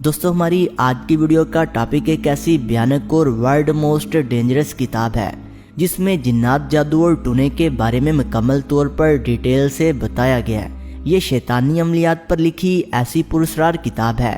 दोस्तों हमारी आज की वीडियो का टॉपिक एक ऐसी भयानक और वर्ल्ड मोस्ट डेंजरस किताब है जिसमें जिन्नात, जादू और टूने के बारे में मुकम्मल तौर पर डिटेल से बताया गया है। ये शैतानी अमलियात पर लिखी ऐसी पुरस्कार किताब है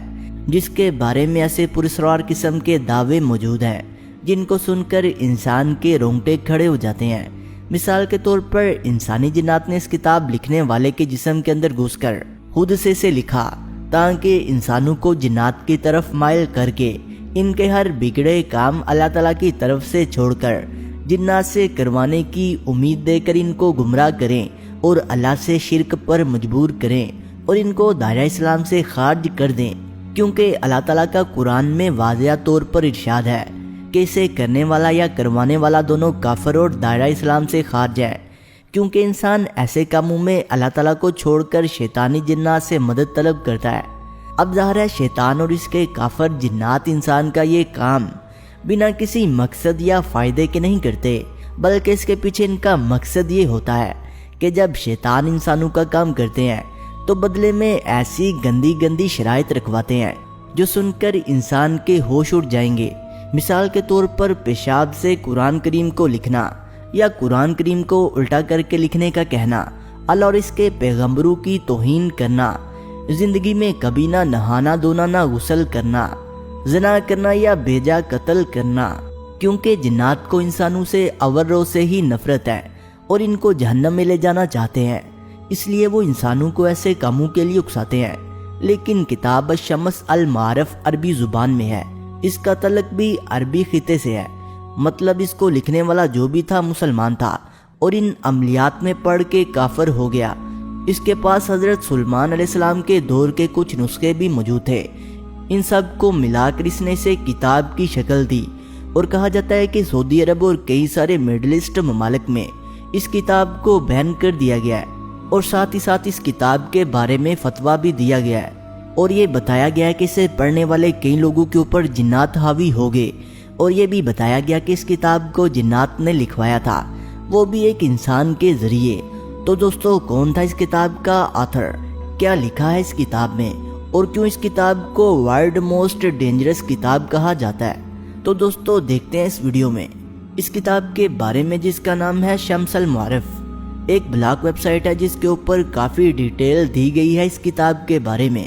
जिसके बारे में ऐसे पुरस्कार किस्म के दावे मौजूद हैं जिनको सुनकर इंसान के रोंगटे खड़े हो जाते हैं। मिसाल के तौर पर इंसानी जिन्नात ने इस किताब लिखने वाले के जिस्म के अंदर घुसकर खुद से लिखा ताकि इंसानों को जिन्नात की तरफ माइल करके इनके हर बिगड़े काम अल्लाह ताला की तरफ से छोड़कर जिन्नात से करवाने की उम्मीद देकर इनको गुमराह करें और अल्लाह से शिरक पर मजबूर करें और इनको दायरा इस्लाम से खारिज कर दें, क्योंकि अल्लाह ताला का कुरान में वाज़िया तौर पर इरशाद है कि इसे करने वाला या करवाने वाला दोनों काफिर और दायरा इस्लाम से खारिज है, क्योंकि इंसान ऐसे कामों में अल्लाह ताला को छोड़कर शैतानी जिन्नात से मदद तलब करता है। अब ज़ाहिर है शैतान और इसके काफिर जिन्नात इंसान का ये काम बिना किसी मकसद या फ़ायदे के नहीं करते, बल्कि इसके पीछे इनका मकसद ये होता है कि जब शैतान इंसानों का काम करते हैं तो बदले में ऐसी गंदी गंदी शराइत रखवाते हैं जो सुनकर इंसान के होश उड़ जाएंगे। मिसाल के तौर पर पेशाब से कुरान करीम को लिखना या कुरान करीम को उल्टा करके लिखने का कहना, अल्लाह और इसके पैगंबरों की तौहीन करना, जिंदगी में कभी ना नहाना धोना ना गुस्ल करना, ज़िना करना या बेजा कत्ल करना, क्योंकि जिन्नात को इंसानों से अव्वल से ही नफरत है और इनको जहन्नम में ले जाना चाहते हैं, इसलिए वो इंसानों को ऐसे कामों के लिए उकसाते हैं। लेकिन किताब शम्स अल मारफ अरबी जुबान में है, इसका तल्लुक भी अरबी खिते से है, मतलब इसको लिखने वाला जो भी था मुसलमान था और इन अमलियात में पढ़ के काफिर हो गया। इसके पास हजरत सुलेमान अलैहिस्सलाम के दौर के कुछ नुस्खे भी मौजूद थे। इन सब को मिलाकर इसने इसे किताब की शक्ल दी और कहा जाता है कि सऊदी अरब और कई सारे मिडल ईस्ट ममालिक में इस किताब को बैन कर दिया गया है और साथ ही साथ इस किताब के बारे में फतवा भी दिया गया है और ये बताया गया है कि इसे पढ़ने वाले कई लोगों के ऊपर जिन्नात हावी हो गए और ये भी बताया गया कि इस किताब को जिन्नात ने लिखवाया था, वो भी एक इंसान के जरिए। तो दोस्तों कौन था इस किताब का ऑथर, क्या लिखा है इस किताब में और क्यों इस किताब को वर्ल्ड मोस्ट डेंजरस किताब कहा जाता है, तो दोस्तों देखते हैं इस वीडियो में इस किताब के बारे में जिसका नाम है शम्स अल मारफ। एक ब्लॉग वेबसाइट है जिसके ऊपर काफ़ी डिटेल दी गई है इस किताब के बारे में।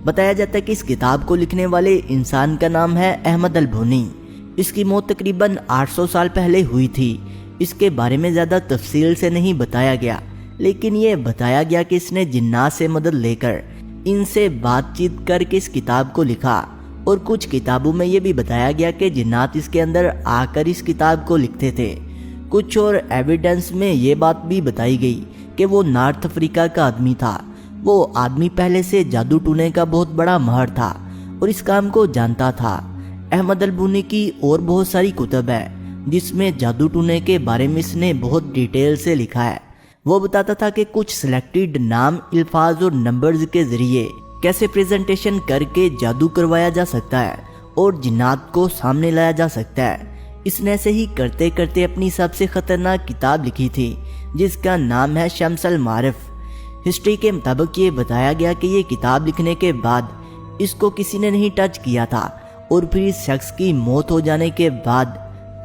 बताया जाता है कि इस किताब को लिखने वाले इंसान का नाम है अहमद अल बुनी। इसकी मौत तकरीबन 800 साल पहले हुई थी। इसके बारे में ज़्यादा तफसील से नहीं बताया गया, लेकिन ये बताया गया कि इसने जिन्नात से मदद लेकर इनसे बातचीत करके इस किताब को लिखा और कुछ किताबों में ये भी बताया गया कि जिन्नात इसके अंदर आकर इस किताब को लिखते थे। कुछ और एविडेंस में ये बात भी बताई गई कि वो नॉर्थ अफ्रीका का आदमी था। वो आदमी पहले से जादू टूने का बहुत बड़ा माहिर था और इस काम को जानता था। अहमद अल बुनी की और बहुत सारी कुतब है जिसमें जादू टूने के बारे में इसने बहुत डिटेल से लिखा है। वो बताता था कि कुछ सिलेक्टेड नाम, अल्फाज और नंबर्स के जरिए कैसे प्रेजेंटेशन करके जादू करवाया जा सकता है और जिन्नात को सामने लाया जा सकता है। इसने ऐसे ही करते करते अपनी सबसे खतरनाक किताब लिखी थी जिसका नाम है शम्स अल मारफ। हिस्ट्री के मुताबिक ये बताया गया कि ये किताब लिखने के बाद इसको किसी ने नहीं टच किया था और फिर इस शख्स की मौत हो जाने के बाद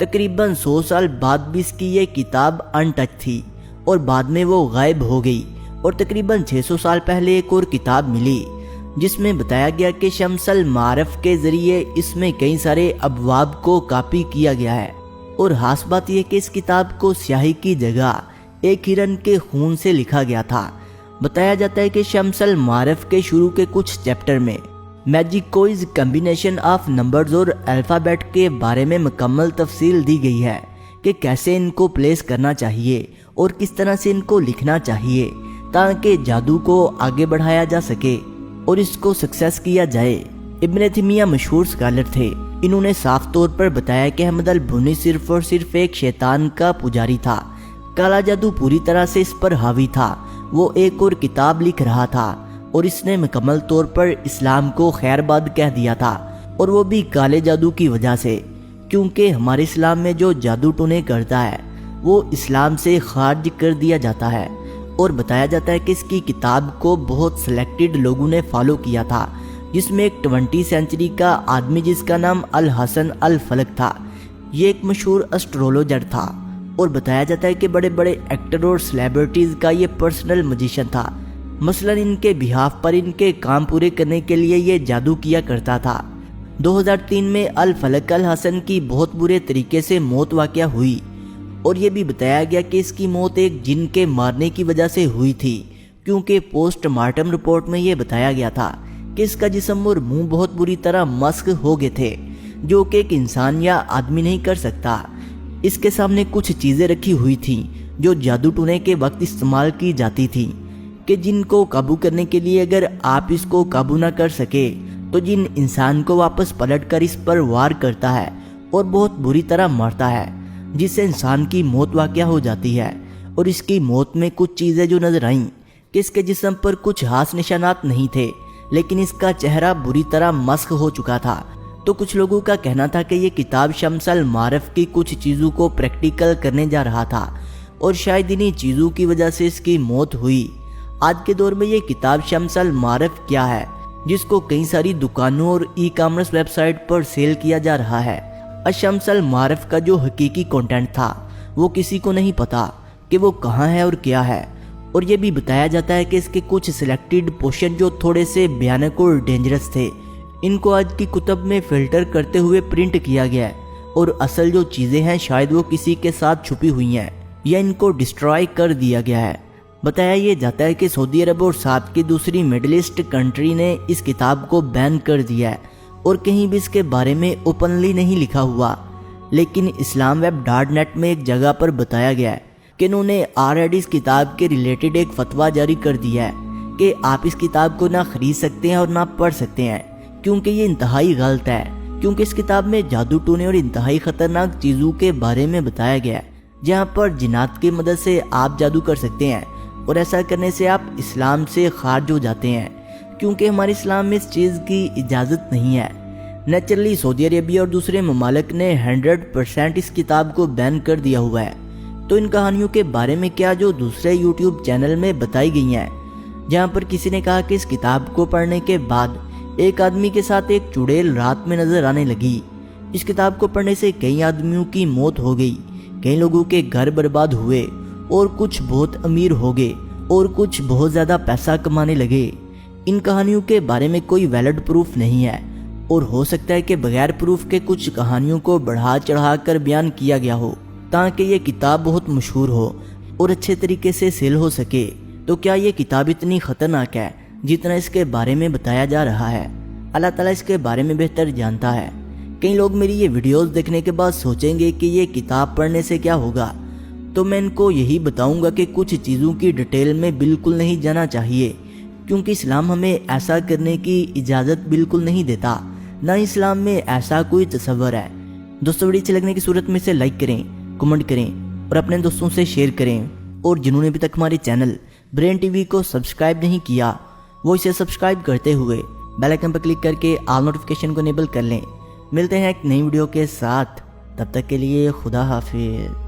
तकरीबन 100 साल बाद भी इसकी ये किताब अनटच थी और बाद में वो गायब हो गई और तकरीबन 600 साल पहले एक और किताब मिली जिसमें बताया गया कि शम्स अल मारफ के जरिए इसमें कई सारे अबवाब को कॉपी किया गया है। और खास बात यह कि इस किताब को स्याही की जगह एक हिरन के खून से लिखा गया था। बताया जाता है कि शम्स अल मारफ के शुरू के कुछ चैप्टर में magic quiz combination of numbers और अल्फ़ाबेट के बारे में मुकम्मल तफसील दी गई है कि कैसे इनको प्लेस करना चाहिए और किस तरह से इनको लिखना चाहिए ताकि जादू को आगे बढ़ाया जा सके और इसको सक्सेस किया जाए। इब्न तैमिया मशहूर स्कॉलर थे। इन्होंने साफ तौर पर बताया कि अहमद अल बुनी सिर्फ और सिर्फ एक शैतान का पुजारी था। काला जादू पूरी तरह से इस पर हावी था। वो एक और किताब लिख रहा था और इसने मुकम्मल तौर पर इस्लाम को खैरबाद कह दिया था, और वो भी काले जादू की वजह से, क्योंकि हमारे इस्लाम में जो जादू टूने करता है वो इस्लाम से खारिज कर दिया जाता है। और बताया जाता है कि इसकी किताब को बहुत सिलेक्टेड लोगों ने फॉलो किया था جس میں ایک 20 سینچری کا آدمی جس کا نام الحسن الفلک تھا، یہ ایک مشہور اسٹرولوجر تھا اور بتایا جاتا ہے کہ بڑے بڑے ایکٹر اور سیلیبریٹیز کا یہ پرسنل میوزیشین تھا۔ مثلا ان کے بہاف پر ان کے کام پورے کرنے کے لیے یہ جادو کیا کرتا تھا۔ 2003 میں الفلک الحسن کی بہت برے طریقے سے موت واقع ہوئی اور یہ بھی بتایا گیا کہ اس کی موت ایک جن کے مارنے کی وجہ سے ہوئی تھی، کیونکہ پوسٹ مارٹم رپورٹ میں یہ بتایا گیا تھا کہ اس کا جسم اور منہ بہت بری طرح مسخ ہو گئے تھے، جو کہ ایک انسان یا آدمی نہیں کر سکتا۔ اس کے سامنے کچھ چیزیں رکھی ہوئی تھیں جو جادو ٹونے کے وقت استعمال کی جاتی تھیں کہ جن کو قابو کرنے کے لیے اگر آپ اس کو قابو نہ کر سکے تو جن انسان کو واپس پلٹ کر اس پر وار کرتا ہے اور بہت بری طرح مارتا ہے، جس سے انسان کی موت واقع ہو جاتی ہے۔ اور اس کی موت میں کچھ چیزیں جو نظر آئیں کہ اس کے جسم پر کچھ خاص نشانات نہیں تھے، لیکن اس کا چہرہ بری طرح مسخ ہو چکا تھا۔ تو کچھ لوگوں کا کہنا تھا کہ یہ کتاب شمس المعارف کی کچھ چیزوں کو پریکٹیکل کرنے جا رہا تھا اور شاید انہی چیزوں کی وجہ سے اس کی موت ہوئی۔ آج کے دور میں یہ کتاب شمس المعارف کیا ہے، جس کو کئی ساری دکانوں اور ای کامرس ویب سائٹ پر سیل کیا جا رہا ہے۔ شمس المعارف کا جو حقیقی کنٹینٹ تھا وہ کسی کو نہیں پتا کہ وہ کہاں ہے اور کیا ہے، اور یہ بھی بتایا جاتا ہے کہ اس کے کچھ سلیکٹڈ پورشن جو تھوڑے سے بھیانک اور ڈینجرس تھے، ان کو آج کی کتب میں فلٹر کرتے ہوئے پرنٹ کیا گیا ہے، اور اصل جو چیزیں ہیں شاید وہ کسی کے ساتھ چھپی ہوئی ہیں یا ان کو ڈسٹرائے کر دیا گیا ہے۔ بتایا یہ جاتا ہے کہ سعودی عرب اور ساتھ کی دوسری مڈل ایسٹ کنٹری نے اس کتاب کو بین کر دیا ہے اور کہیں بھی اس کے بارے میں اوپنلی نہیں لکھا ہوا، لیکن اسلام ویب ڈاٹ نیٹ میں ایک جگہ پر بتایا گیا ہے کہ انہوں نے آلریڈی اس کتاب کے ریلیٹڈ ایک فتویٰ جاری کر دیا ہے کہ آپ اس کتاب کو نہ خرید سکتے ہیں اور نہ پڑھ سکتے ہیں، کیونکہ یہ انتہائی غلط ہے، کیونکہ اس کتاب میں جادو ٹونے اور انتہائی خطرناک چیزوں کے بارے میں بتایا گیا ہے، جہاں پر جنات کی مدد سے آپ جادو کر سکتے ہیں، اور ایسا کرنے سے آپ اسلام سے خارج ہو جاتے ہیں، کیونکہ ہمارے اسلام میں اس چیز کی اجازت نہیں ہے۔ نیچرلی سعودی عربیہ اور دوسرے ممالک نے 100% اس کتاب کو بین کر دیا ہوا ہے۔ تو ان کہانیوں کے بارے میں کیا جو دوسرے یوٹیوب چینل میں بتائی گئی ہیں، جہاں پر کسی نے کہا کہ اس کتاب کو پڑھنے کے بعد ایک آدمی کے ساتھ ایک چڑیل رات میں نظر آنے لگی۔ اس کتاب کو پڑھنے سے کئی آدمیوں کی موت ہو گئی، کئی لوگوں کے گھر برباد ہوئے، اور کچھ بہت امیر ہو گئے اور کچھ بہت زیادہ پیسہ کمانے لگے۔ ان کہانیوں کے بارے میں کوئی ویلڈ پروف نہیں ہے، اور ہو سکتا ہے کہ بغیر پروف کے کچھ کہانیوں کو بڑھا چڑھا کر بیان کیا گیا ہو تاکہ یہ کتاب بہت مشہور ہو اور اچھے طریقے سے سیل ہو سکے۔ تو کیا یہ کتاب اتنی خطرناک ہے جتنا اس کے بارے میں بتایا جا رہا ہے؟ اللہ تعالیٰ اس کے بارے میں بہتر جانتا ہے۔ کئی لوگ میری یہ ویڈیوز دیکھنے کے بعد سوچیں گے کہ یہ کتاب پڑھنے سے کیا ہوگا، تو میں ان کو یہی بتاؤں گا کہ کچھ چیزوں کی ڈیٹیل میں بالکل نہیں جانا چاہیے، کیونکہ اسلام ہمیں ایسا کرنے کی اجازت بالکل نہیں دیتا، نہ اسلام میں ایسا کوئی تصور ہے۔ دوستو ویڈیو اچھی لگنے کی صورت میں سے لائک کریں، کمنٹ کریں اور اپنے دوستوں سے شیئر کریں، اور جنہوں نے ابھی تک ہمارے چینل برین ٹی وی کو سبسکرائب نہیں کیا وہ اسے سبسکرائب کرتے ہوئے بیل آئکن پر کلک کر کے آل نوٹیفیکیشن کو انیبل کر لیں۔ ملتے ہیں ایک نئی ویڈیو کے ساتھ، تب تک کے لیے خدا حافظ۔